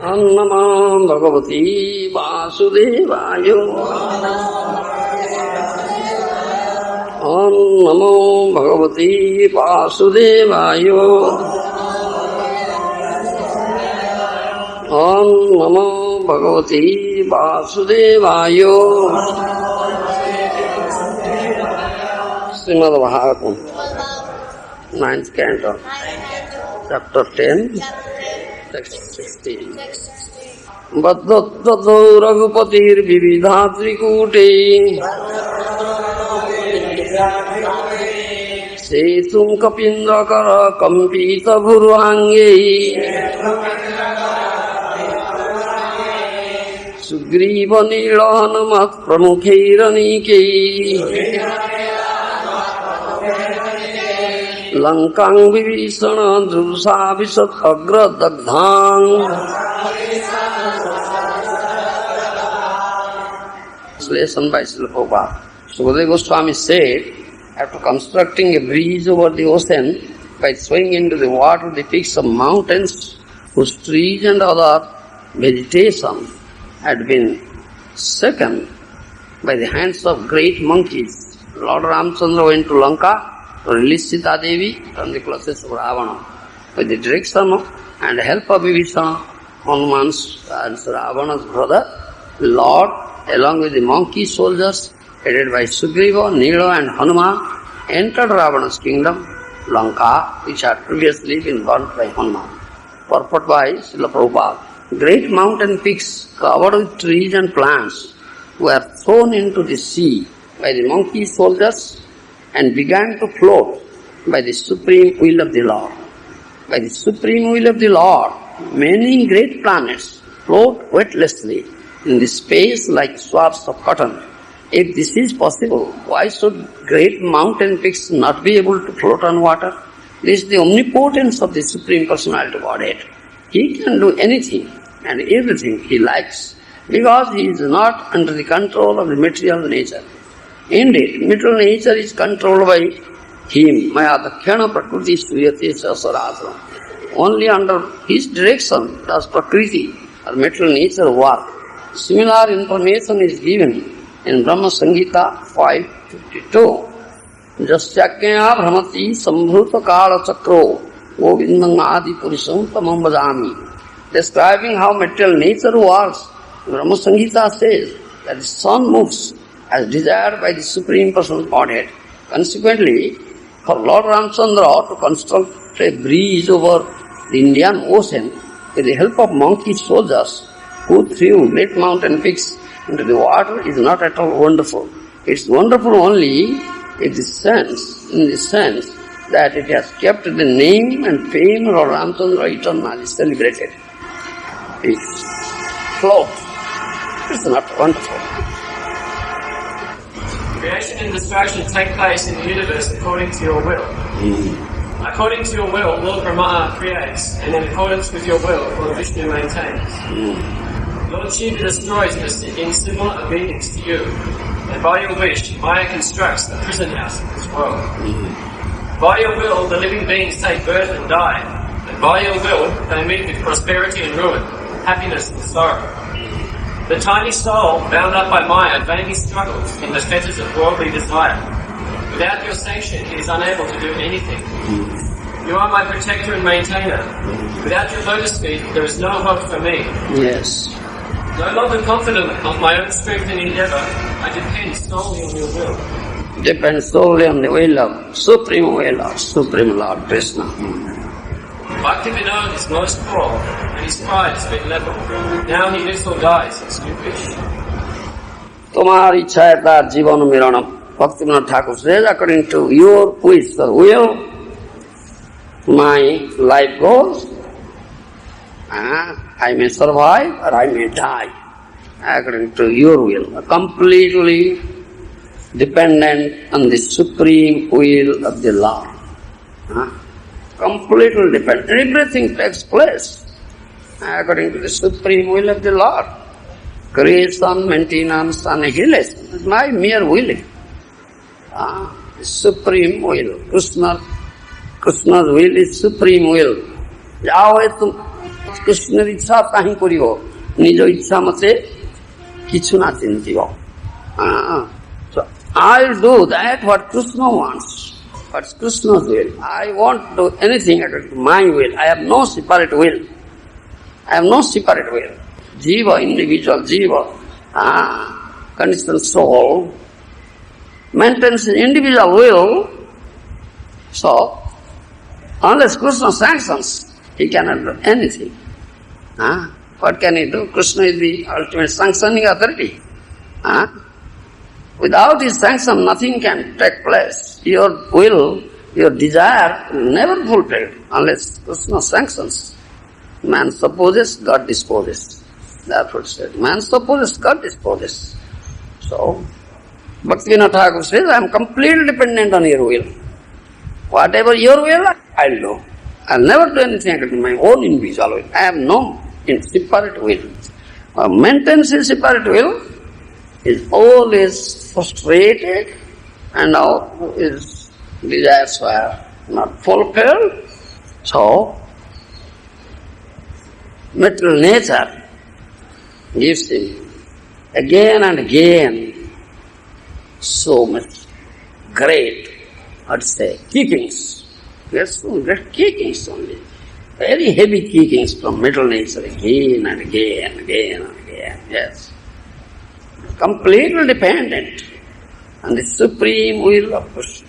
Om Namo Bhagavati Vasudevaya. Om Namo Bhagavati Vasudevaya. Om Namo Bhagavati Vasudevaya. Srimad Bhagavatam, 9th canto, chapter 10, text 16. Baddhattvato Raghupatir Vividhatrikute Setum Kapindrakara Kampita Bhurvange Sugriva Nilanamat Pramukhiranike Lankang Vibhishana Drusa Visat Agra Dagdhang. Translation by Śrīla Prabhupada. Sukadeva Goswami said, after constructing a bridge over the ocean by throwing into the water the peaks of mountains whose trees and other vegetation had been shaken by the hands of great monkeys, Lord Ramchandra went to Lanka to release Sita Devi from the clutches of Ravana. With the direction and help of Vibhishana, Hanuman's and Ravana's brother, Lord, along with the monkey soldiers, headed by Sugriva, Nila and Hanuman, entered Ravana's kingdom, Lanka, which had previously been burnt by Hanuman. Purport by Śrīla Prabhupada. Great mountain peaks covered with trees and plants were thrown into the sea by the monkey soldiers and began to float by the supreme will of the Lord. By the supreme will of the Lord, many great planets float weightlessly in the space like swabs of cotton. If this is possible, why should great mountain peaks not be able to float on water? This is the omnipotence of the Supreme Personality of Godhead. He can do anything and everything he likes because he is not under the control of the material nature. Indeed, material nature is controlled by him. Maya dakhyana prakriti suyate sasarasana. Only under his direction does prakriti or material nature work. Similar information is given in Brahma Samhita 5:52. Jasyakya bhramati sambhuta kala chakro Govindam adi purusham tamam bhajami. Describing how material nature works, Brahma Samhita says that the sun moves as desired by the Supreme Personal Godhead. Consequently, for Lord Ramchandra to construct a bridge over the Indian Ocean with the help of monkey soldiers who threw great mountain peaks into the water is not at all wonderful. It's wonderful only in the sense that it has kept the name and fame of Lord Ramchandra eternally celebrated. It's float. It's not wonderful. Creation and destruction take place in the universe according to your will. According to your will, Lord Brahma creates, and in accordance with your will, Lord Vishnu maintains. Lord Shiva destroys in similar obedience to you, and by your wish, Maya constructs the prison house of this world. By your will, the living beings take birth and die, and by your will, they meet with prosperity and ruin, happiness and sorrow. The tiny soul, bound up by Maya, vainly struggles in the fetters of worldly desire. Without your sanction, he is unable to do anything. You are my protector and maintainer. Without your lotus feet, there is no hope for me. Yes. No longer confident of my own strength and endeavor, I depend solely on your will. Depend solely on the will of Supreme Lord Kṛṣṇa. Bhakti Vinod is most poor, and his pride has been leveled. Now he lives or dies as you wish. Tomar ichha hai tar jivan miranam. Bhakti Vinod Thakur says, according to your wish or will, my life goes. I may survive or I may die. According to your will. Completely dependent on the supreme will of the Lord. Completely dependent. Everything takes place according to the supreme will of the Lord. Creation, maintenance, annihilation is my mere willing. Supreme will. Krishna's will is supreme will. जाओ Krishna's ichha kahi koribo, nijo ichha mate kichu na chintibo. So I'll do that what Krishna wants. What's Krishna's will? I won't do anything according to my will. I have no separate will. I have no separate will. Jiva, individual jiva, conditioned soul, maintains an individual will. So, unless Krishna sanctions, he cannot do anything. What can he do? Krishna is the ultimate sanctioning authority. Without his sanction, nothing can take place. Your will, your desire will never fulfill unless Krishna sanctions. Man supposes, God disposes. Therefore it said, man supposes, God disposes. So, Bhakti Vinod Ṭhākura says, I am completely dependent on your will. Whatever your will, I'll do. I'll never do anything according to my own individual will. I have no separate will. Maintenance in separate will is always frustrated and now his desires were not fulfilled. So, material nature gives him again and again so much great, kickings. Yes, great kickings only. Very heavy kickings from material nature again and again and again and again. Yes. Completely dependent on the supreme will of Krishna.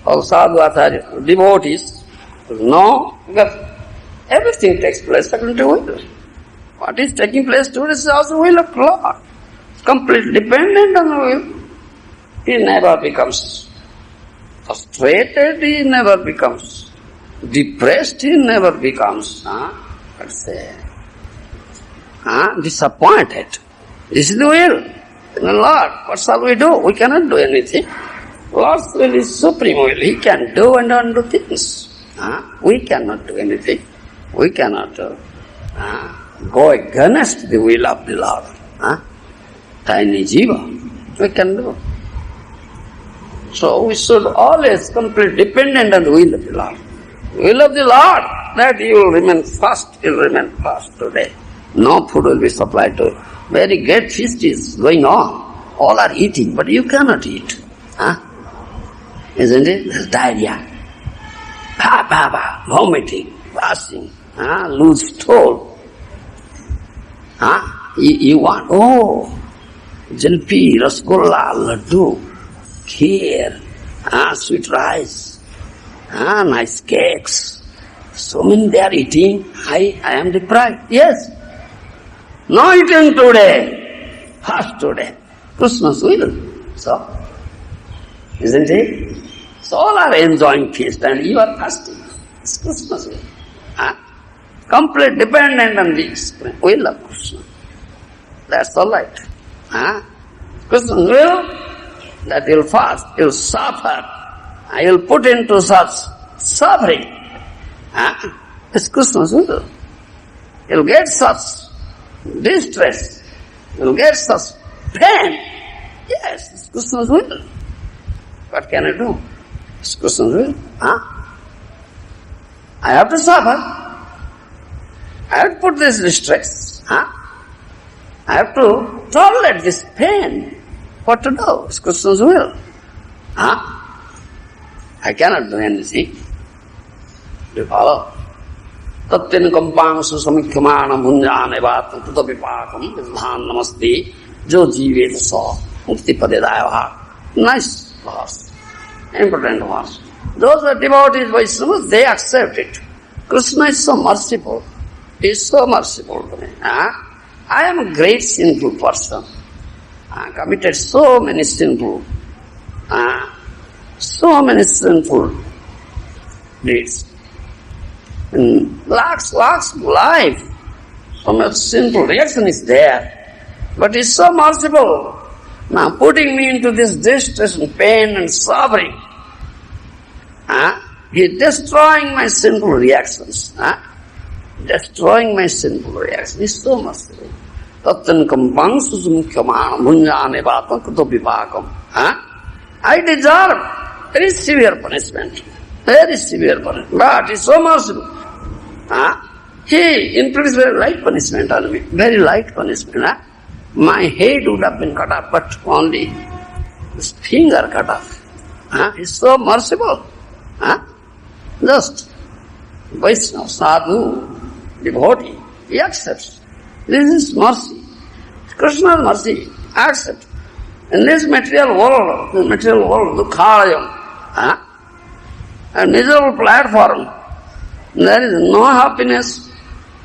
All sadhu devotees know that everything takes place according to will. What is taking place today is also the will of Lord. Completely dependent on the will. He never becomes frustrated, he never becomes depressed, he never becomes disappointed. This is the will. Lord, what shall we do? We cannot do anything. Lord's will is supreme will. He can do and undo things. We cannot do anything. We cannot go against the will of the Lord. Tiny jiva, we can do. So we should always completely dependent on the will of the Lord. Will of the Lord, that He will remain fast, He will remain fast today. No food will be supplied to. Very great feast is going on. All are eating, but you cannot eat. Isn't it? There's diarrhea. Vomiting, fasting, loose stool. You want, jalpi, rasgulla, laddu, kheer, sweet rice, nice cakes. So many they are eating. I am deprived. Yes. No eating today. Fast today. Krishna's will. So, isn't it? So all are enjoying feast and you are fasting. It's Krishna's will. Complete dependent on the will of Krishna. That's all right. Krishna's will, that he will fast, he will suffer, he will put into such suffering. It's Krishna's will. He will get such distress, he will get such pain. Yes, it's Krishna's will. What can I do? It's Krishna's will. I have to suffer. I have to put this distress. I have to tolerate this pain. What to do? It's Krishna's will. I cannot do anything. Do you follow? Tattin kampang susamikhyamana bhunjane vatam tutapipakam vidhan namaste jo jiveta sa mukti padedaya. Nice verse. Important verse. Those are devotees, Vaishnavas, they accept it. Krishna is so merciful. He is so merciful to me. I am a great sinful person. Committed so many sinful deeds. Lakhs of life. So much sinful reaction is there. But he is so merciful. Now putting me into this distress and pain and suffering. He is destroying my sinful reactions. Destroying my sinful reactions. He is so merciful. Tattan kampang susumukhyamana bhunjane vatam kutopipakam. I deserve very severe punishment. Very severe punishment. But he is so merciful. He inflicts very light punishment on me, very light punishment. Huh? My head would have been cut off, but only his finger cut off. Huh? He's so merciful. Huh? Just Vaishnava, sadhu, devotee, he accepts. This is mercy. Krishna's mercy, accept. In this material world, dukkhalayam, a miserable platform, there is no happiness,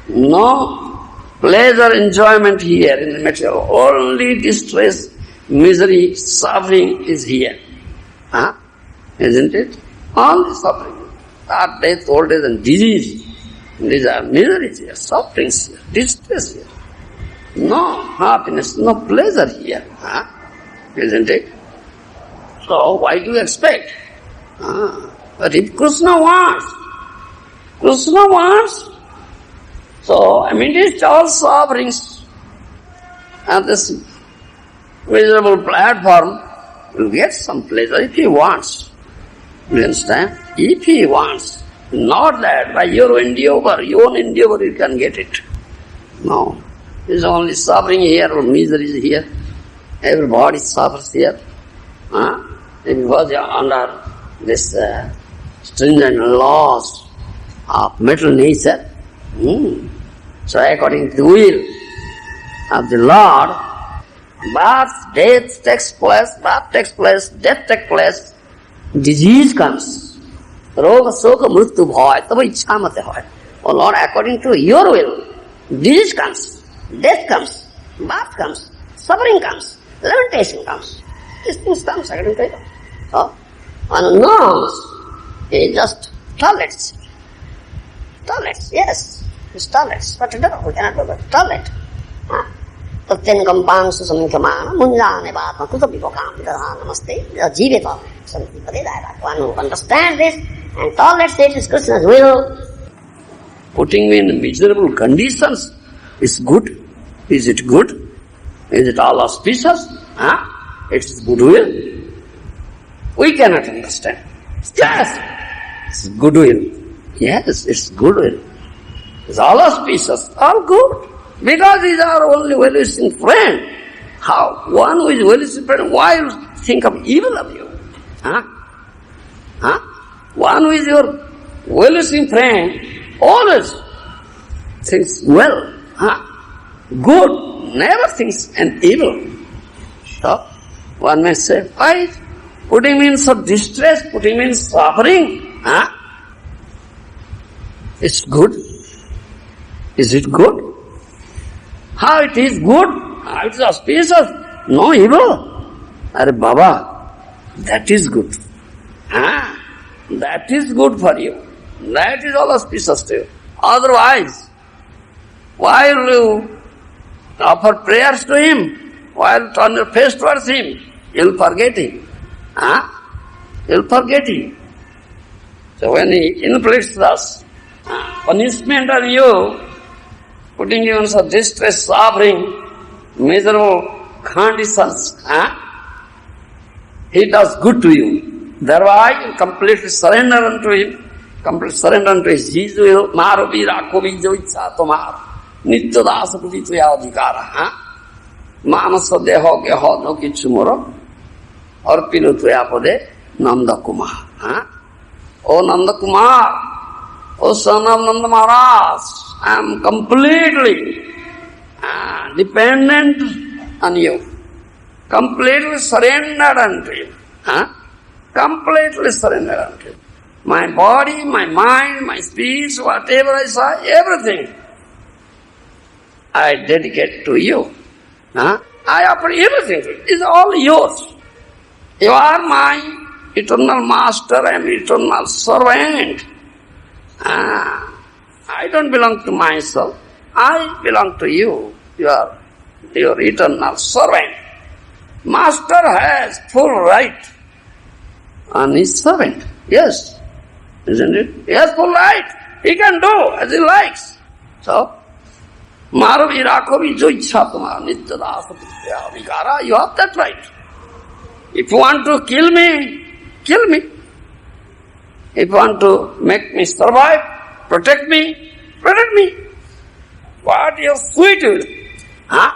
no pleasure, enjoyment here in the material. Only distress, misery, suffering is here. Isn't it? Only suffering. Death, old age and disease. These are miseries here, sufferings here, distress here. No happiness, no pleasure here. Isn't it? So why do you expect? But if Krishna wants, so amidst all sufferings and this miserable platform, will get some pleasure if he wants. You understand? If he wants, not that by your own endeavor you can get it. No. It's only suffering here or miseries here. Everybody suffers here. Because under this stringent laws of material nature. So according to the will of the Lord, birth, death takes place, death takes place, disease comes. Roga, soka, mrityu bhaya, tava ichha mate hoy. Oh Lord, according to your will, disease comes, death comes, birth comes, suffering comes, lamentation comes. These things comes according to you. And nose is just toilets. Toilets, yes. It's toilets. What to do? We cannot do that. Toilet. Tatyan kampang susamikhamana munjane bhatma kutapipokam vidadha namaste jiveta samipade. One who understands this and tolerates it is Krishna's will. Putting me in miserable conditions is good. Is it good? Is it all auspicious? It's goodwill. We cannot understand. Yes, it's goodwill. Yes, it's goodwill. It's all auspicious, all good. Because he's our only well-wishing friend. How? One who is well-wishing friend, why you think of evil of you? One who is your well-wishing friend always thinks well. Good, never thinks an evil. So, one may say, why putting me in some distress, putting me in suffering? It's good. Is it good? How it is good? How it is auspicious? No evil. Arre Baba, that is good. That is good for you. That is all auspicious to you. Otherwise, why will you offer prayers to him? Why will you turn your face towards him? You'll forget him. You'll forget him. So when he inflicts us punishment on you, putting you in such distress, suffering, miserable conditions, he does good to you. Thereby, you completely surrender unto him, completely surrender unto his will. Maharopi rakhovi joitsa tomar, nitya dasa puti tuya adhikara. Manasa deho geho no kichu moro, arpino tuya pade Nanda Kumar. Oh Nanda Kumar, oh son of Nanda Maharaj, I am completely dependent on you, completely surrendered unto you. Completely surrendered unto you. My body, my mind, my speech, whatever I saw, everything I dedicate to you. I offer everything to you. It's all yours. You are my eternal master and eternal servant. I don't belong to myself. I belong to you. You are your eternal servant. Master has full right on his servant. Yes. Isn't it? He has full right. He can do as he likes. So, Maharopi rakhovi jo ichha tumhara nitya dasa pritya adhikara. You have that right. If you want to kill me, kill me. If you want to make me survive, protect me, protect me. What your sweet will? Huh?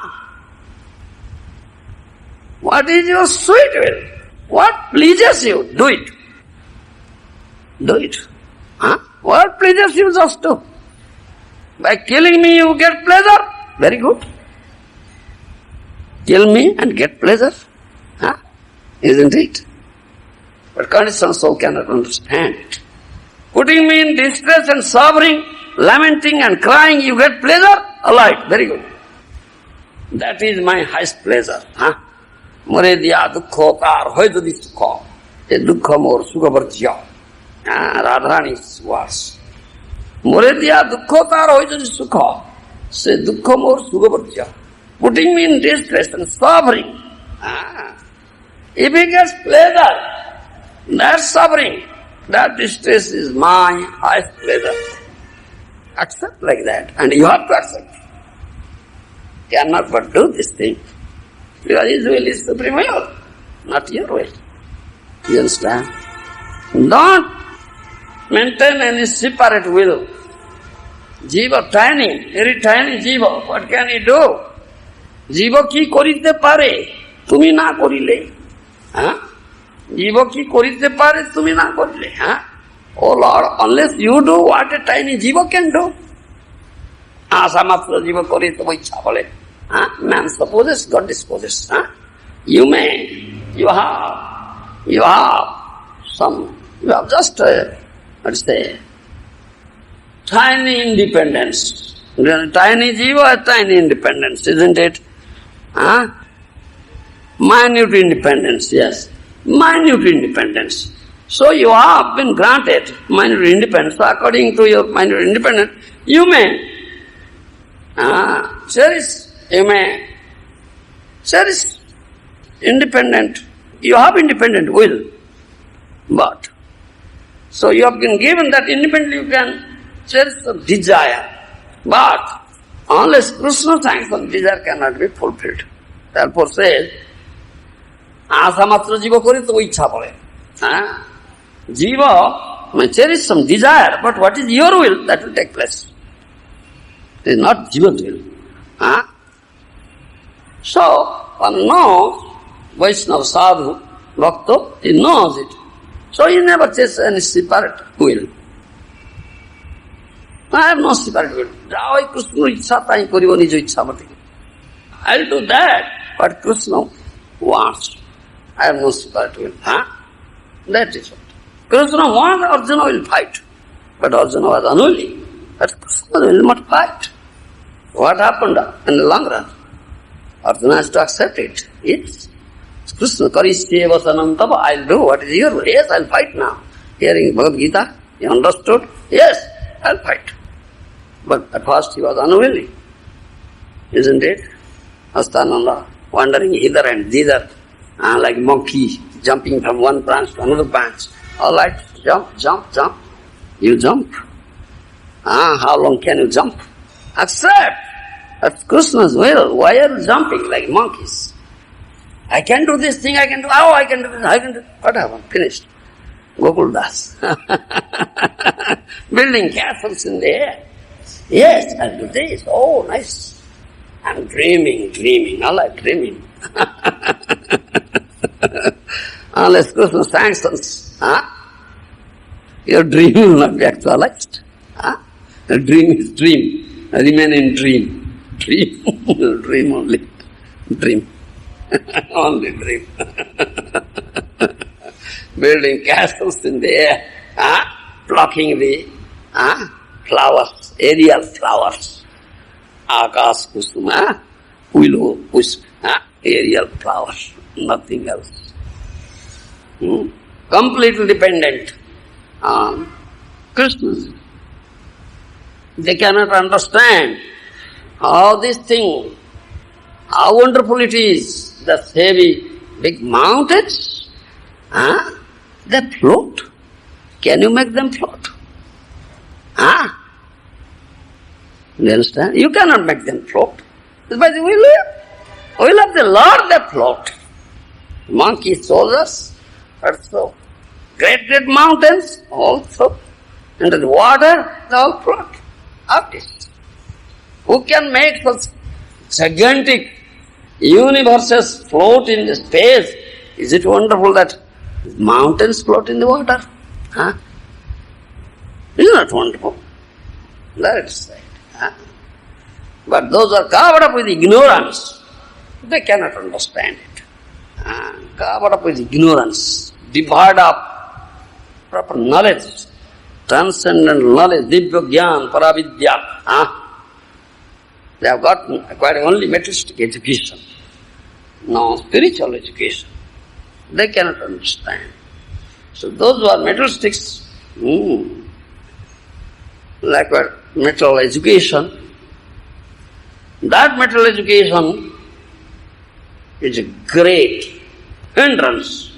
What is your sweet will? What pleases you? Do it. Do it. Huh? What pleases you, just do. By killing me you get pleasure? Very good. Kill me and get pleasure. Huh? Isn't it? But conditioned soul cannot understand it. Putting me in distress and suffering, lamenting and crying, you get pleasure? Alright, very good. That is my highest pleasure. Huh? More diya dukkho tar hoy jodi sukho. A dukkha more sukha varjya. Radharani's words. More diya dukkho tar hoy jodi sukho. Say dukkha more sukha varjya. Putting me in distress and suffering. If he gets pleasure, that suffering, that distress is my highest pleasure. Accept like that, and you have to accept. Cannot but do this thing. Because his will is Supreme Lord, not your will. You understand? Don't maintain any separate will. Jiva tiny, very tiny jiva. What can he do? Jiva ki korite pare, tumi na korile. Jiva ki korite pare, tumi na korile. Oh Lord, unless you do what a tiny jiva can do. Asamatra jiva korite vaicha bole. Man supposes, God disposes. You have just let's say, tiny independence. Tiny jiva, tiny independence, isn't it? Minute independence, yes. Minute independence. So you have been granted minute independence. So according to your minute independence, you may cherish independent. You have independent will. But, so you have been given that independently you can cherish the desire. But, unless Krishna sanctions, desire cannot be fulfilled. Therefore says, Asamatra jiva kore to ichha pore. Jiva may cherish some desire, but what is your will, that will take place. It is not jiva's will. So, one knows, Vaishnava sadhu, bhakta, he knows it. So he never chases any separate will. I have no separate will. Jai Krishna ichha tai karibo nijo ichha mati. I will do that, but Krishna wants. I have no separate will. That is what. Krishna wants, Arjuna will fight. But Arjuna was unwilling. But Krishna will not fight. What happened in the long run? Arjuna has to accept it. Yes. Krishna karishye vasanantava, I'll do what is your will. Yes, I'll fight now. Hearing Bhagavad Gita, he understood. Yes, I'll fight. But at first he was unwilling. Isn't it? Astananda, wandering hither and thither, like monkey, jumping from one branch to another branch. All right, jump, jump, jump. You jump. How long can you jump? Accept. That's Krishna's will. Why are you jumping like monkeys? I can do this thing, I can do, I can do this, I can do, what happened? Finished. Gokul Das. Building castles in the air. Yes, I'll do this. Oh, nice. I'm dreaming. I like dreaming. Unless Krishna sanctions, your dream will not be actualized. The dream is dream. Remain in dream. Dream only. Dream. Only dream. Building castles in the air, plucking the flowers, aerial flowers. Akas kusuma, willow push, aerial flowers, nothing else. Completely dependent on Krishna. They cannot understand how this thing, how wonderful it is, the heavy, big mountains, they float. Can you make them float? You understand? You cannot make them float. It's by the will of the Lord they float. Monkey soldiers also. Great mountains also. Into the water, they all float. Artists. Who can make such gigantic universes float in the space? Is it wonderful that mountains float in the water? Huh? Is not wonderful? That's right. Huh? But those who are covered up with ignorance, they cannot understand it. Covered up with ignorance, devoid of proper knowledge, transcendent knowledge, divya jnana, paravidya. They have got acquired only materialistic education, no spiritual education. They cannot understand. So those who are materialistics, like material education, that material education is a great hindrance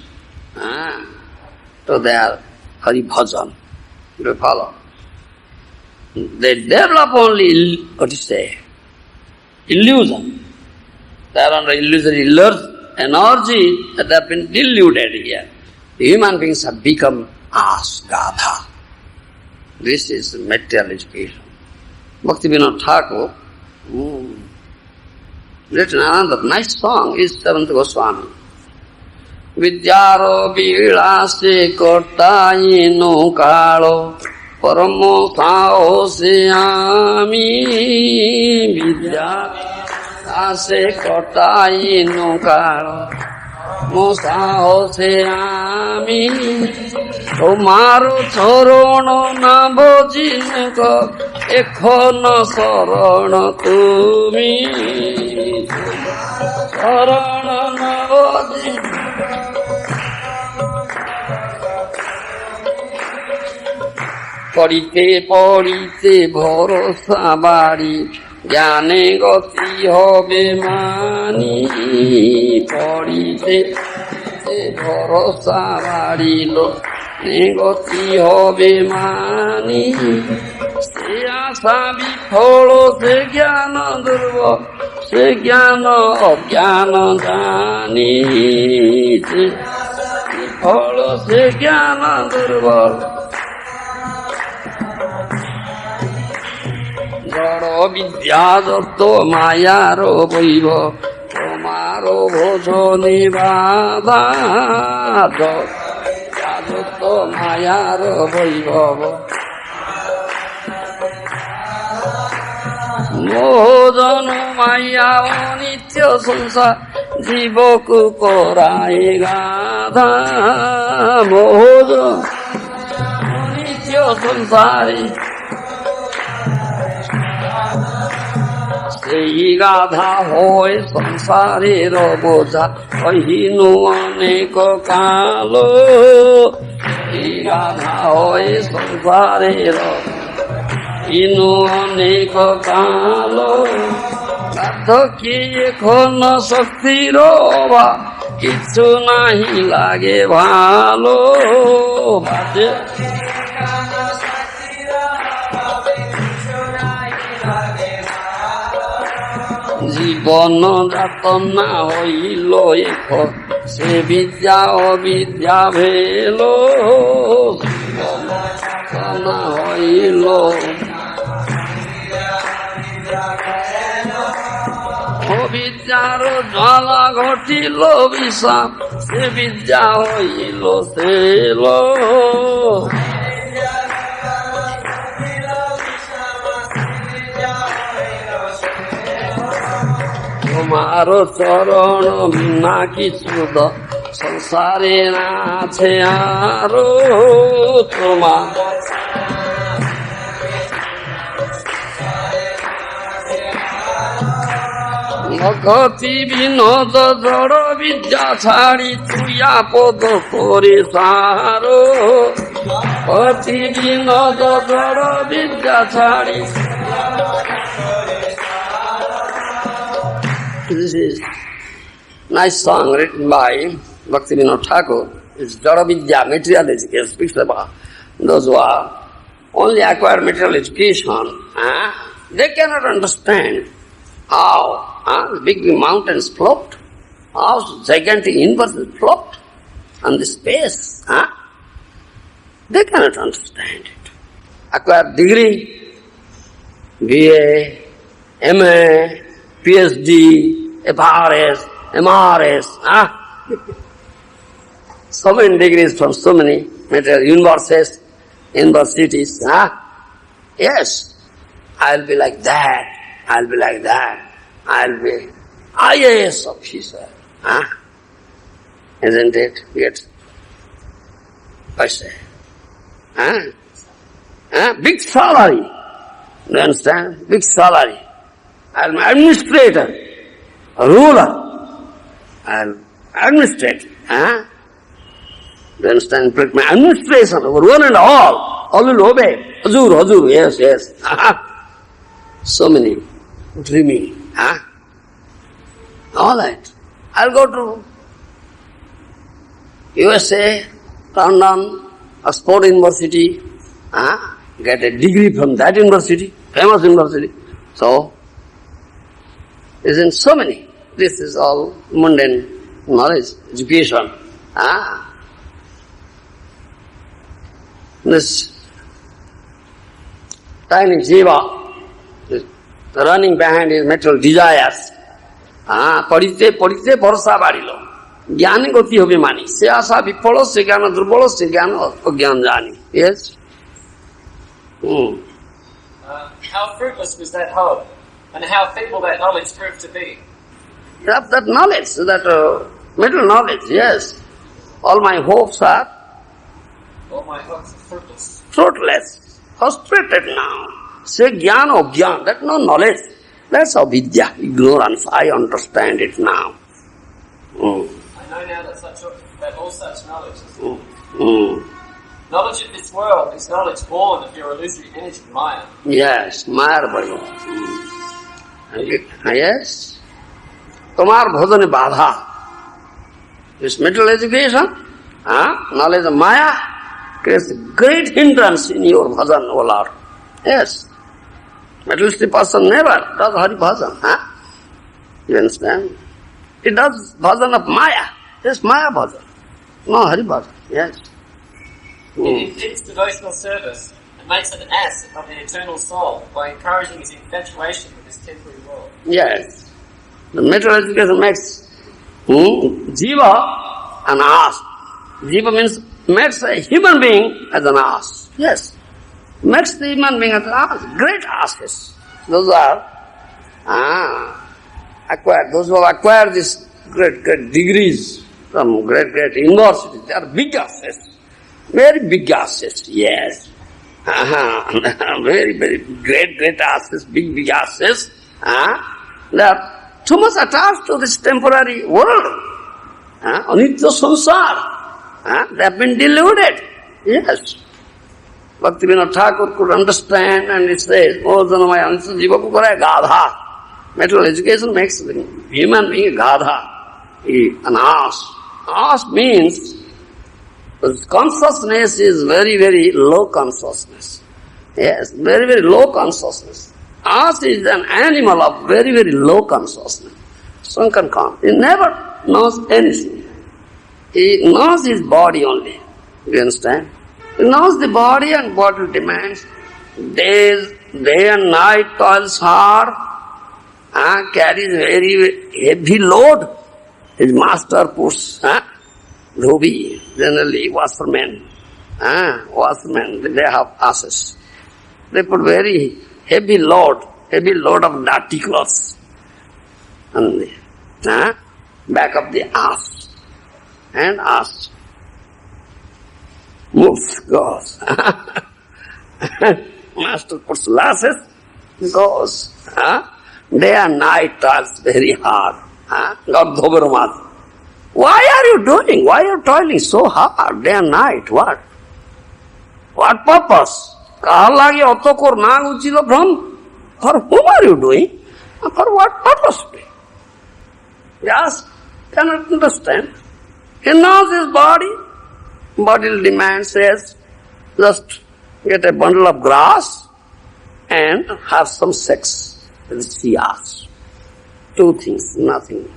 to their Hari Bhajan. You follow? They develop only, illusion. They are under illusory energy that have been deluded here. Human beings have become gadha. This is material education. Bhakti Vinod Ṭhākura written another nice song is Seventh Goswami. Vidyaro vilase kortaino kalo paramo saose ami vidyase kortaino kalo mosaose ami tomaro chorono na bojinko ekhono sarono tumi sarono na bojinko পড়িতে পড়িতে ভরসা বাড়ি জ্ঞানে গতি হবে মানি পড়িতে ভরসা বাড়িল গতি হবে মানি সে আশা বিফল সে জ্ঞান দুর্বল সে জ্ঞান অজ্ঞান জানি বিফল সে জ্ঞান দুর্বল জড় বিদ্যা দত্ত মায়ার বৈভব তোমার ভোজনে বাধা দত্ত মায়ার বৈভব মোহজন মায়া অনিত্য সংসার জীবকু করায় গাধা মোহজন অনিত্য সংসারে সেই গাধা হয় সংসারের বোঝা কহিনু অনেক কালো এই গাধা হয় সংসারের ইনু অনেক কালো কি এখন শক্তির অভাব কিছু নাহি লাগে ভালো বাজে জীবন যাতনা হইল এখন সে বিদ্যা অবিদ্যা ভেল যাতনা হইল অবিদ্যার জ্বালা ঘটিল বিষাম সে বিদ্যা হইল সেল তোমার চরণ না কিছু সংসারে না আছে আরো তোমার ভক্তি বিনোদ জড় বিদ্যা ছাড়ি তুই আপদ করে সারো ভক্তি বিনোদ জড় বিদ্যা ছাড়ি This is nice song written by Bhakti Vinod Ṭhākura. It's Jada Vidya, material education, speaks about those who are only acquired material education. They cannot understand how big mountains float, how gigantic universes float on the space. They cannot understand it. Acquired degree, BA, MA, PhD, FRS, MRS, so many degrees from so many material universities. Yes, I'll be like that, I'll be like that, I'll be IAS officer. Isn't it? Yes. I say. Big salary. Do you understand? Big salary. I'm administrator, a ruler. I'm administrator. Do you understand? My administration over one and all will obey. Hazur, yes. So many dreaming. All right. I'll go to USA, London, Oxford University, get a degree from that university, famous university. So, isn't so many. This is all mundane knowledge, education. This tiny jiva is running behind his material desires. Padite bharsa barilo. Jnani goti hobe mani. Se asa vipolo, se jnana durbolo, se jnana ajnan jani. Yes? How fruitless was that hope? And how feeble that knowledge proved to be? That knowledge, that middle knowledge, yes. All my hopes are fruitless. Fruitless, frustrated now. Say jnana, jnana, that's no knowledge. That's avidya, ignorance. I understand it now. I know now that all such knowledge is knowledge of this world is knowledge born of your illusory energy, Maya. Yes, Maya bhajo. Yes. Tomar bhajane badha. This mental education, knowledge of Maya, creates a great hindrance in your bhajan, O Lord. Yes. Materialistic person never does Hari bhajan. You understand? He does bhajan of Maya. Yes, Maya bhajan. No Hari bhajan. Yes. It impedes devotional service and makes an ass of the eternal soul by encouraging his infatuation with this temporary world. Yes. The material education makes jiva an ass. Jiva means makes a human being as an ass. Yes. Makes the human being as an ass. Great asses. Those are acquired. Those who have acquired these great degrees from great universities, they are big asses. Very big asses, yes. Very great asses, big asses. They are too much attached to this temporary world. Anitya samsara. They have been deluded. Yes. Bhakti Vinod Ṭhākura could understand and it says, Oh, Janamaya Anitya Jiva ko kare gadha. Material education makes the human being a gadha, an ass. Ass means consciousness is very low consciousness. Yes, very low consciousness. Ass is an animal of very low consciousness. Sunken con. He never knows anything. He knows his body only. Do you understand? He knows the body and body demands. Day and night toils hard, carries very heavy load. His master puts Dhobi, generally washermen, they have asses. They put very heavy load of dirty clothes on the back of the ass. And ass moves, goes. Master puts lasses, goes. Day and night toils very hard. God Govinda. Why are you doing? Why are you toiling so hard day and night? What? What purpose? Kahalagi otokor nag uchilo bhram? For whom are you doing? For what purpose? Yes, cannot understand. He knows his body. Body demands says, just get a bundle of grass and have some sex with Siyas. Two things, nothing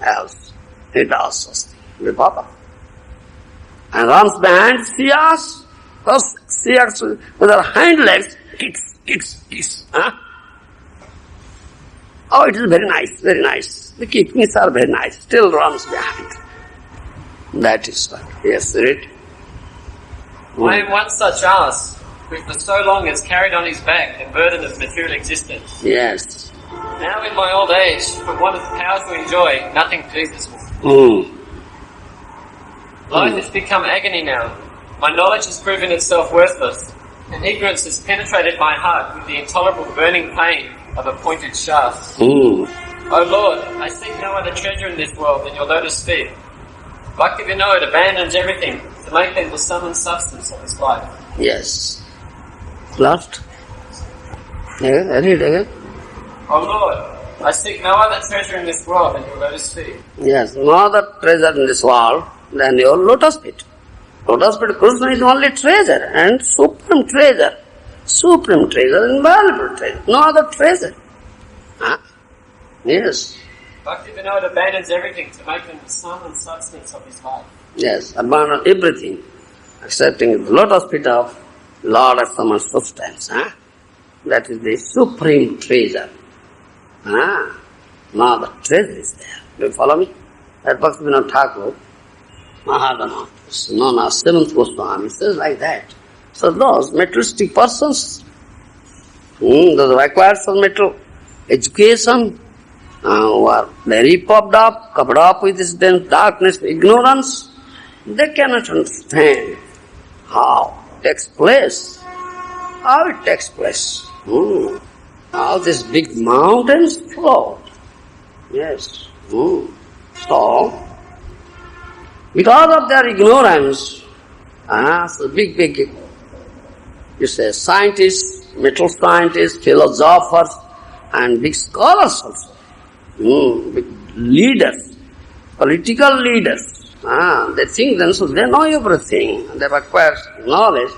else. He does such thing with Baba. And runs behind Siyas, first Siyas with her hind legs, kicks. Oh, it is very nice, very nice. The kidneys are very nice, still runs behind. That is what. Yes, read. I am one such ass, who for so long has carried on his back the burden of material existence. Yes. Now in my old age, for want of power to enjoy, nothing pleases me. Life has become agony now. My knowledge has proven itself worthless, and ignorance has penetrated my heart with the intolerable burning pain of a pointed shaft. O Lord, I seek no other treasure in this world than your lotus feet. Bhakti Vinod abandons everything to make them the sum and substance of his life. Yes. Last. Again, read again. O Lord, I seek no other treasure in this world than your lotus feet. Yes, no other treasure in this world than your lotus feet. Lotus feet, Krishna is only treasure and supreme treasure. Supreme treasure, invaluable treasure. No other treasure. Huh? Yes. Bhakti Vinod abandons everything to make them the sum and substance of his life. Yes, abandon everything, accepting the lotus feet of Lord of sum and substance. Huh? That is the supreme treasure. No other treasure is there. Do you follow me? That Bhakti Vinod Ṭhākura, Mahadana, known as seventh Goswami, says like that. So those materialistic persons, those who acquire some material education, who are very puffed up, covered up with this dense darkness, ignorance, they cannot understand how it takes place. How it takes place. How these big mountains float. Yes. So, because of their ignorance, so big, you say, scientists, material scientists, philosophers, and big scholars also. Big leaders, political leaders. They think themselves, they know everything. They have acquired knowledge.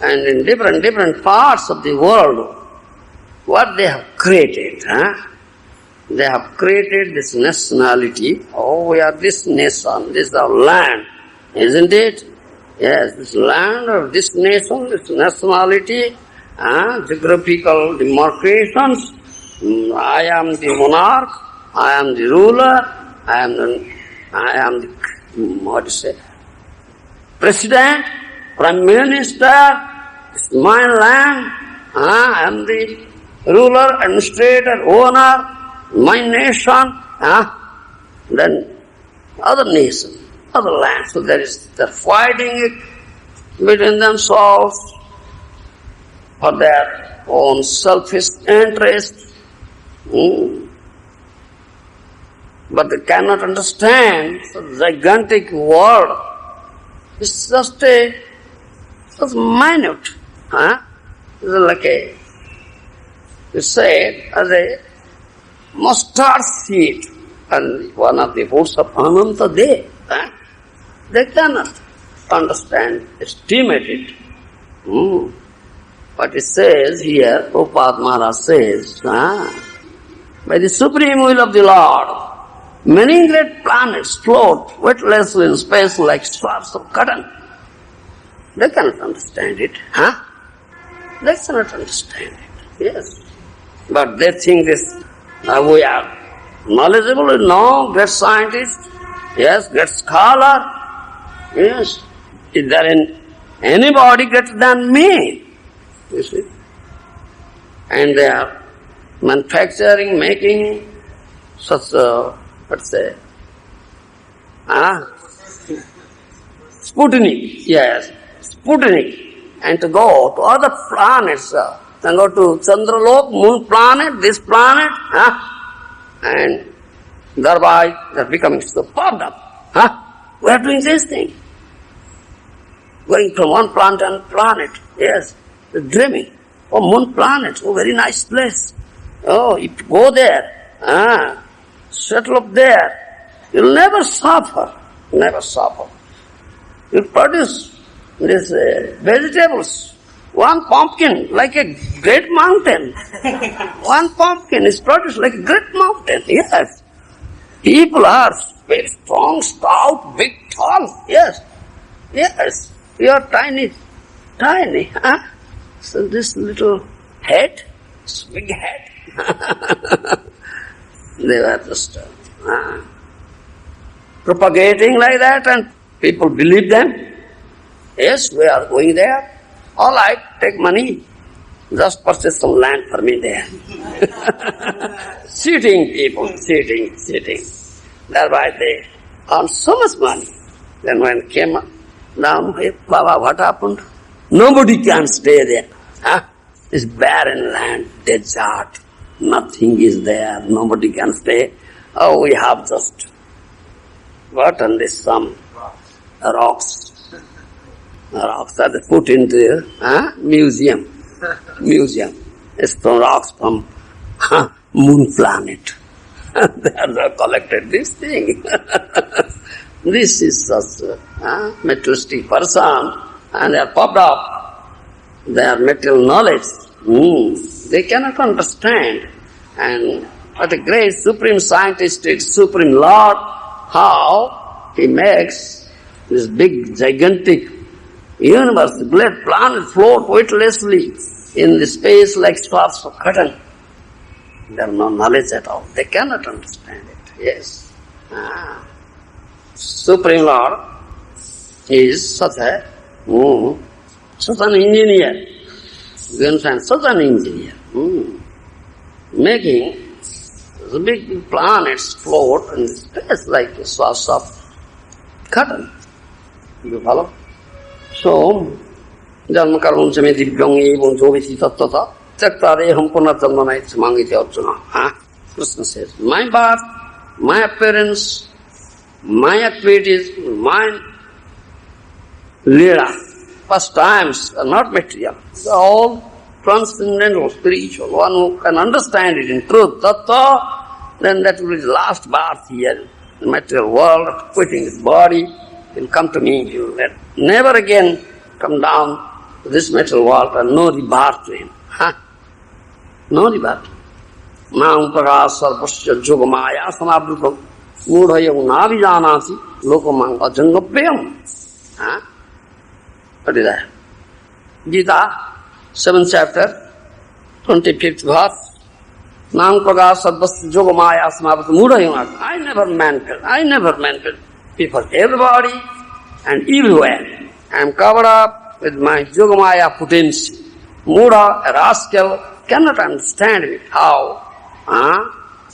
And in different parts of the world, what they have created, they have created this nationality. Oh, we are this nation, this is our land, isn't it? Yes, this land of this nation, this nationality, geographical demarcations. I am the monarch, I am the ruler, I am the president, prime minister. It's my land. I am the ruler, administrator, owner, my nation. Then other nation, other land. So they're fighting it between themselves for their own selfish interest. But they cannot understand the gigantic world. It's just minute. It's like you say, as a mustard seed, and one of the fruits of Ananta Dev. They cannot understand, estimate it. But it says here, Prabhupada Maharaj says, by the supreme will of the Lord, many great planets float weightlessly in space like swabs of cotton. They cannot understand it. They cannot understand it. Yes. But they think this, we are knowledgeable, no, great scientist, yes, great scholar, yes. Is there anybody greater than me? You see. And they are manufacturing, making such, Sputnik, yes, Sputnik, and to go to other planets, then go to Chandralok, moon planet, this planet, and thereby they're becoming so puffed up. We are doing this thing. Going from one planet to another planet, yes, they're dreaming. Oh, moon planet, oh, very nice place. Oh, if you go there, settle up there, you'll never suffer, never suffer. You produce these vegetables, one pumpkin like a great mountain. One pumpkin is produced like a great mountain, yes. People are very strong, stout, big, tall, yes. Yes, you are tiny, So this little head, this big head, They were just propagating like that, and people believe them. Yes, we are going there. All right, take money. Just purchase some land for me there. Cheating people, cheating. Thereby they earn so much money. Then when it came down, hey, Baba, what happened? Nobody can stay there. It's barren land, desert. Nothing is there. Nobody can stay. Oh, we have just gotten this some rocks. Rocks are put into museum. It's from rocks from moon planet. They have collected this thing. This is such a materialistic person, and they are popped up. Their material knowledge, they cannot understand. And what a great supreme scientist is Supreme Lord, how he makes this big, gigantic universe, great planet float weightlessly in the space like sparks of cotton. They have no knowledge at all. They cannot understand it. Yes. Supreme Lord is such an engineer. You understand? Such an engineer. Making the big planets float in space like sparks of cotton. You follow? So, Janma karma chame divyang evam joviti tattata tyaktare ham punarjanmana mangiti Arjuna. Krishna says, my birth, my appearance, my activities, my lila, pastimes are not material. They are all transcendental, spiritual. One who can understand it in truth, tattva, then that will be the last birth here. The material world, quitting his body, will come to me. He will never again come down to this material world and no rebirth to him. No rebirth. Nāṁ prakāsa sarvasya yogamāya samāvritam mūಢayam nāvijanāti lokamāṁ ajangapyam. What is that? Gita, 7th chapter, 25th verse. Nāṁ prakāsa sarvasya yogamāya samāvritam mūఢayam. I never mentioned before everybody and everywhere. I am covered up with my yogamaya potency. Mudha, a rascal, cannot understand it. How? I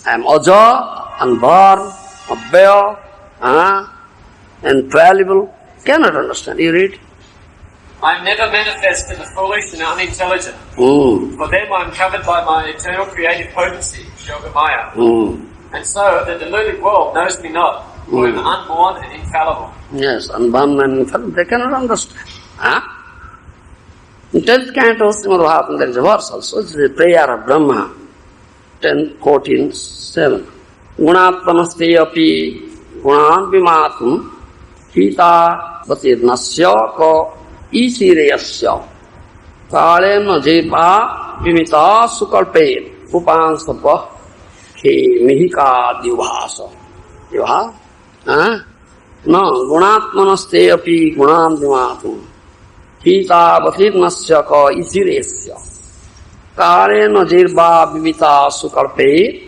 am aja, unborn, abhaya, infallible. Cannot understand. You read? I am never manifest to the foolish and unintelligent. For them I am covered by my eternal creative potency, yogamaya. And so the deluded world knows me not, for I am unborn and infallible. Yes, unborn and infallible. They cannot understand. In 10th canto, Srimad Bhagavatam, there is a verse also. It's the prayer of Brahma. 10:14:7. Gunatmanaste api gunan vimatum hita vatirnasya ko isireyasya kalena jepa vimita sukalpe upansapa ke mihika divhasa. Divha? No, gunatmanaste api gunan vimatum hita vatirnasya ko isireyasya Karena jirva vivita sukalpe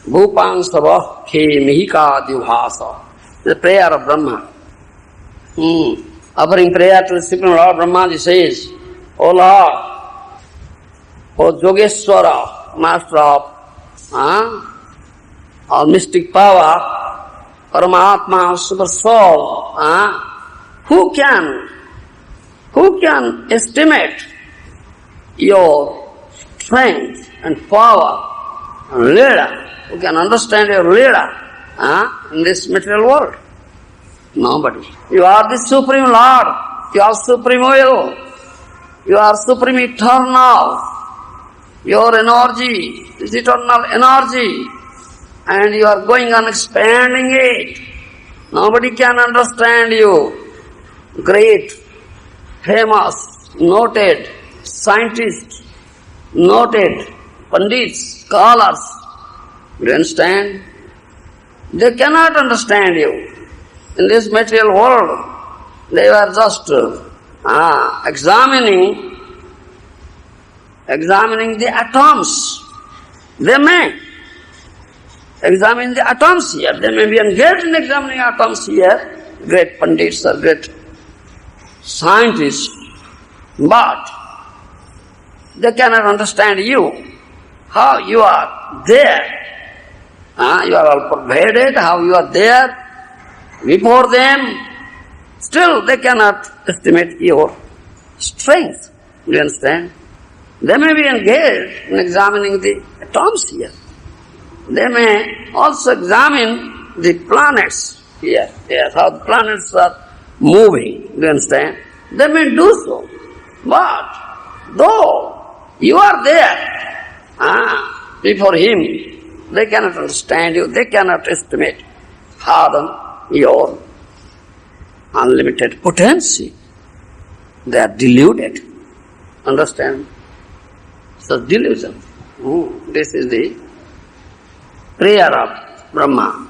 bhupansava ke mihika divhasa. The prayer of Brahma. Offering prayer to the Supreme Lord Brahma, he says, O Lord, O Yogeshwara, Master of all mystic power, Paramatma, Super Soul, who can estimate your strength and power and leela? Who can understand your leela in this material world? Nobody. You are the Supreme Lord. You are Supreme Will. You are Supreme Eternal. Your energy is eternal energy. And you are going on expanding it. Nobody can understand you. Great, famous, noted scientists, noted pandits, scholars, you understand? They cannot understand you. In this material world, they were just examining the atoms They may examine the atoms here. They may be engaged in examining atoms here, great pandits or great scientists, but they cannot understand you, how you are there. You are all pervaded, how you are there before them. Still they cannot estimate your strength. Do you understand? They may be engaged in examining the atoms here. They may also examine the planets here. Yes, how the planets are moving. Do you understand? They may do so. But though you are there before him, they cannot understand you, they cannot estimate, fathom your unlimited potency. They are deluded. Understand? So delusion. This is the prayer of Brahma.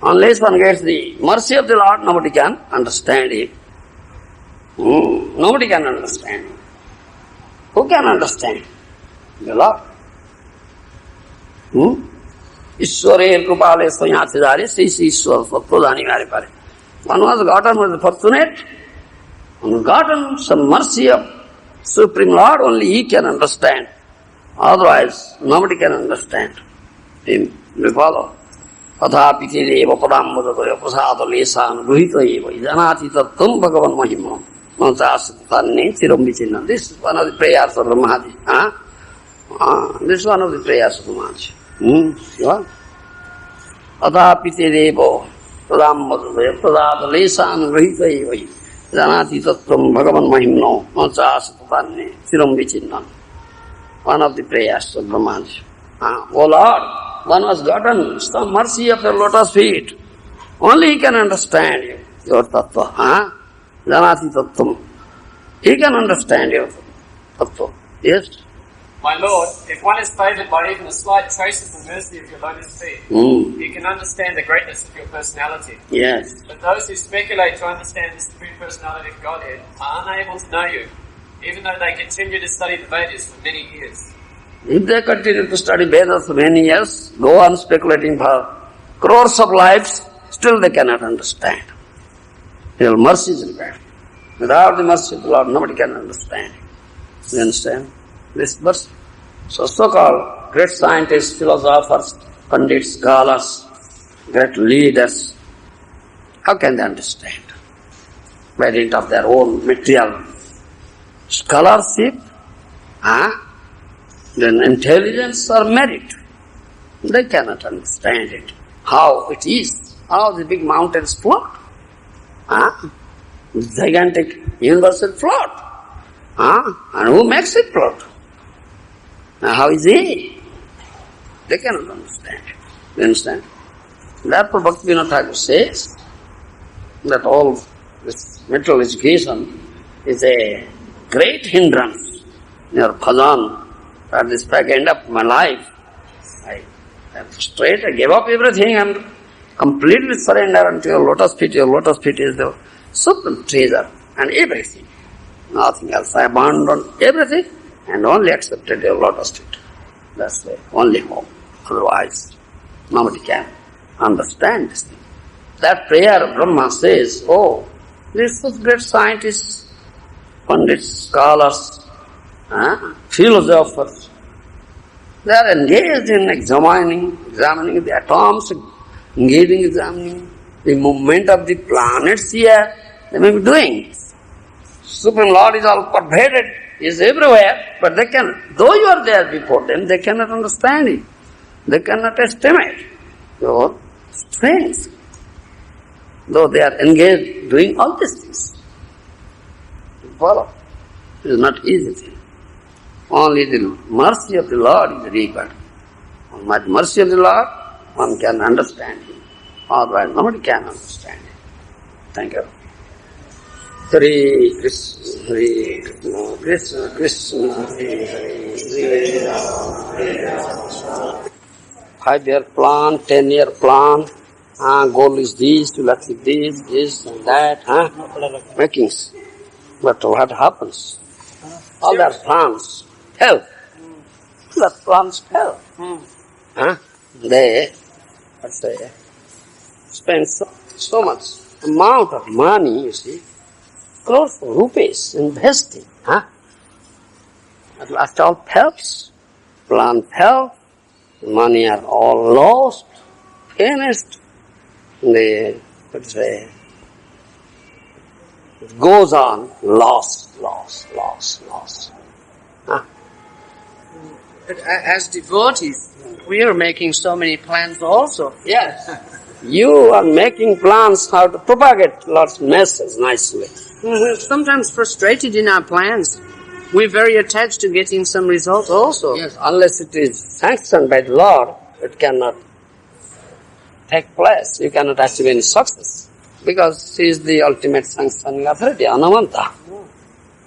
Unless one gets the mercy of the Lord, nobody can understand it. Nobody can understand. Who can understand? The Lord. Ishware Krupale Swanyatidari, Sri Ishwar Pradani Varipare. One was gotten was fortunate, one gotten some mercy of Supreme Lord, only he can understand. Otherwise, nobody can understand him. We follow. Athapiti deva padammadatoya prasada lesan ruhita eva janati tattam bhagavan mahimam mantasattanne chirambicinna. This is one of the prayers of Brahmaji. This is one of the prayers of Brahmaji. Athapiti deva padammadatoya prasada lesan ruhita eva janati tattam bhagavan mahimam mantasattanne chirambicinna. One of the prayers of Brahmaji. O Lord, one has gotten some mercy of your lotus feet. Only he can understand you, your tattva. Janati tattvam. He can understand your tattva. Yes? My Lord, if one is favoured by even a slight trace of the mercy of your lotus feet, he can understand the greatness of your personality. Yes. But those who speculate to understand the Supreme Personality of Godhead are unable to know you, even though they continue to study the Vedas for many years. If they continue to study Vedas for many years, go on speculating for crores of lives, still they cannot understand. Your mercy is required. Without the mercy of the Lord, nobody can understand. You understand? This verse. So-called great scientists, philosophers, pandits, scholars, great leaders, how can they understand? By dint of their own material scholarship, then intelligence or merit, they cannot understand it. How it is, how the big mountains float, gigantic universal float, and who makes it float? How is he? They cannot understand it. You understand? Therefore Vinod Ṭhākura says that all this material education is a great hindrance in your bhajan. At this back end of my life, I am frustrated, I gave up everything and completely surrender unto your lotus feet. Your lotus feet is the supreme treasure and everything. Nothing else. I abandoned everything and only accepted your lotus feet. That's the only hope. Otherwise, nobody can understand this thing. That prayer of Brahma says, oh, these great scientists, pandits, scholars, philosophers, they are engaged in examining the atoms, examining the movement of the planets here. They may be doing. Supreme Lord is all pervaded, he is everywhere, but they cannot, though you are there before them, they cannot understand it. They cannot estimate your strength, though they are engaged doing all these things. You follow? It is not easy thing. Only the mercy of the Lord is required. By the mercy of the Lord, one can understand Him. Otherwise, nobody can understand Him. Thank you. Hare Krishna, Hare Krishna, Krishna Krishna, Hare Hare, Hare Rama. 5-year plan, 10-year plan, goal is this, to achieve this and that, makings. But what happens? All their plans fail. That plans fail. they, let's say, spend so much amount of money, you see, crores of rupees investing. At last all fails, plan failed, money are all lost, finished. They, let's say, it goes on, loss. But as devotees, we are making so many plans also. Yes. You are making plans how to propagate Lord's message nicely. We're sometimes frustrated in our plans. We're very attached to getting some results also. Yes, unless it is sanctioned by the Lord, it cannot take place. You cannot achieve any success. Because He is the ultimate sanctioning authority, Anamanta.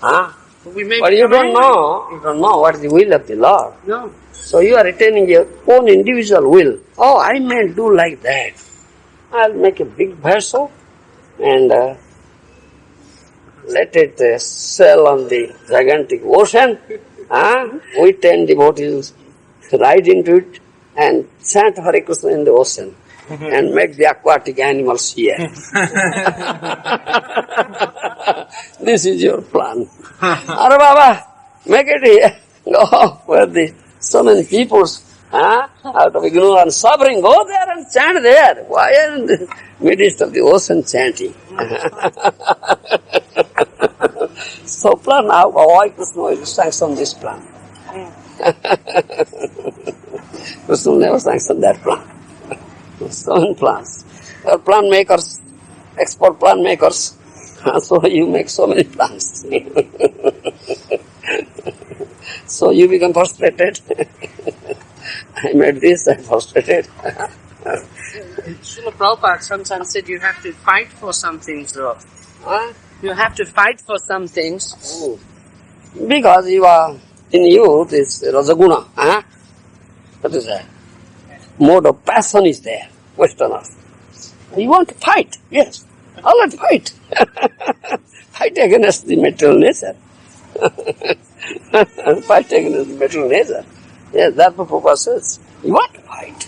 But you don't know what is the will of the Lord. No. So you are retaining your own individual will. Oh, I may do like that. I'll make a big vessel and let it sail on the gigantic ocean. We 10 devotees ride into it and chant Hare Krishna in the ocean and make the aquatic animals here. This is your plan. Are Baba, make it here. Go where so many people out of ignorance suffering, go there and chant there. Why are in the midst of the ocean chanting? So plan now, why Krishna will sanction this plan? Krishna never sanctioned that plan. So many plans. Our plan makers, expert plan makers. So you make so many plans. So you become frustrated. I made this, I'm frustrated. Srila Prabhupada sometimes said you have to fight for some things though. You have to fight for some things. Because you are, in you, this Rajaguna. What is that? Mode of passion is there, Westerners. You want to fight, yes. All right, fight. Fight against the material nature. Fight against the material nature. Yes, that's what Prabhupada says. You want to fight.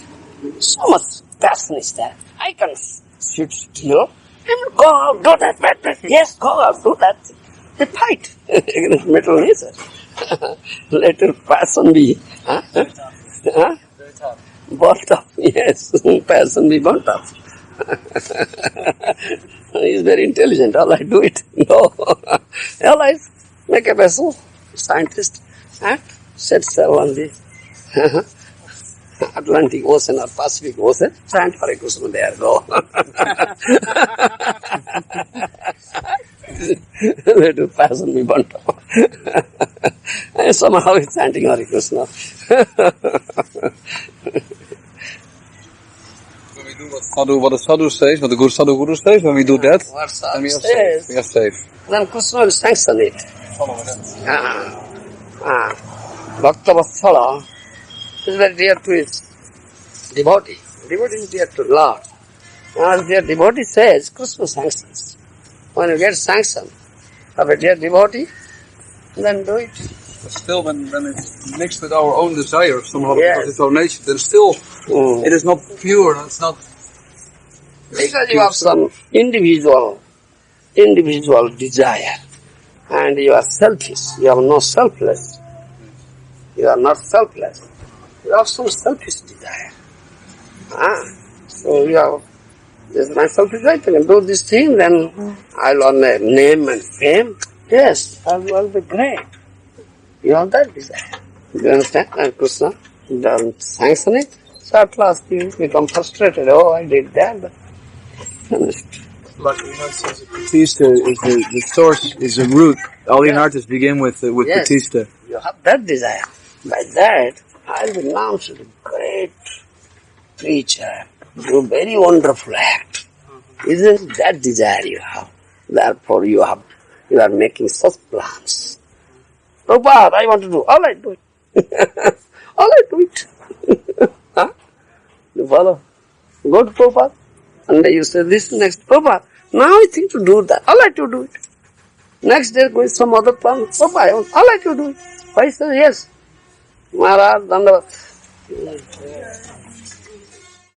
So much passion is there. I can sit still and go out, do that. Yes, go out, do that. They fight against material nature. Let your passion be burnt up. Yes, passion be burnt up. He is very intelligent. All I do it. No. All I make a vessel, scientist, and set sail on the Atlantic Ocean or Pacific Ocean. Chant Hare Krishna there. Go. Let your passion be burnt up. And somehow he's chanting Hare Krishna. What the sadhu says, what the sadhu guru says, when we do that, then we are safe. Then Krishna will sanction it. Bhakta Vatsala is very dear to his devotee. Devotee is dear to Lord. As dear devotee says, Krishna sanctions. When you get sanction of a dear devotee, then do it. But still, when it's mixed with our own desire, somehow, Yes. because it's our nature, then still it is not pure. It's not. Because you have some individual desire, and you are selfish. You have no selfless. You are not selfless. You have some selfish desire. So you have this my selfish desire. I can do this thing, then I'll earn a name and fame. Yes, I'll be great. You have that desire. Do you understand? And Krishna doesn't sanction it. So at last you become frustrated. Oh, I did that. But finished. Like Vinod says, Batista is the source, is the root. All the artists begin with Yes. Batista. You have that desire. By that, I'll be announced as a great preacher. Do a very wonderful act. Isn't that desire you have? Therefore you are making such plans. Prabhupada, I want to do. All right, do it. All right, do it. You follow? Go to Prabhupada. And you say this next, Prabhupada, now I think to do that. All right, you do it. Next day, go with some other plan. Prabhupada, all right, you do it. Why say yes? Maharaj, Dandavat. Yeah.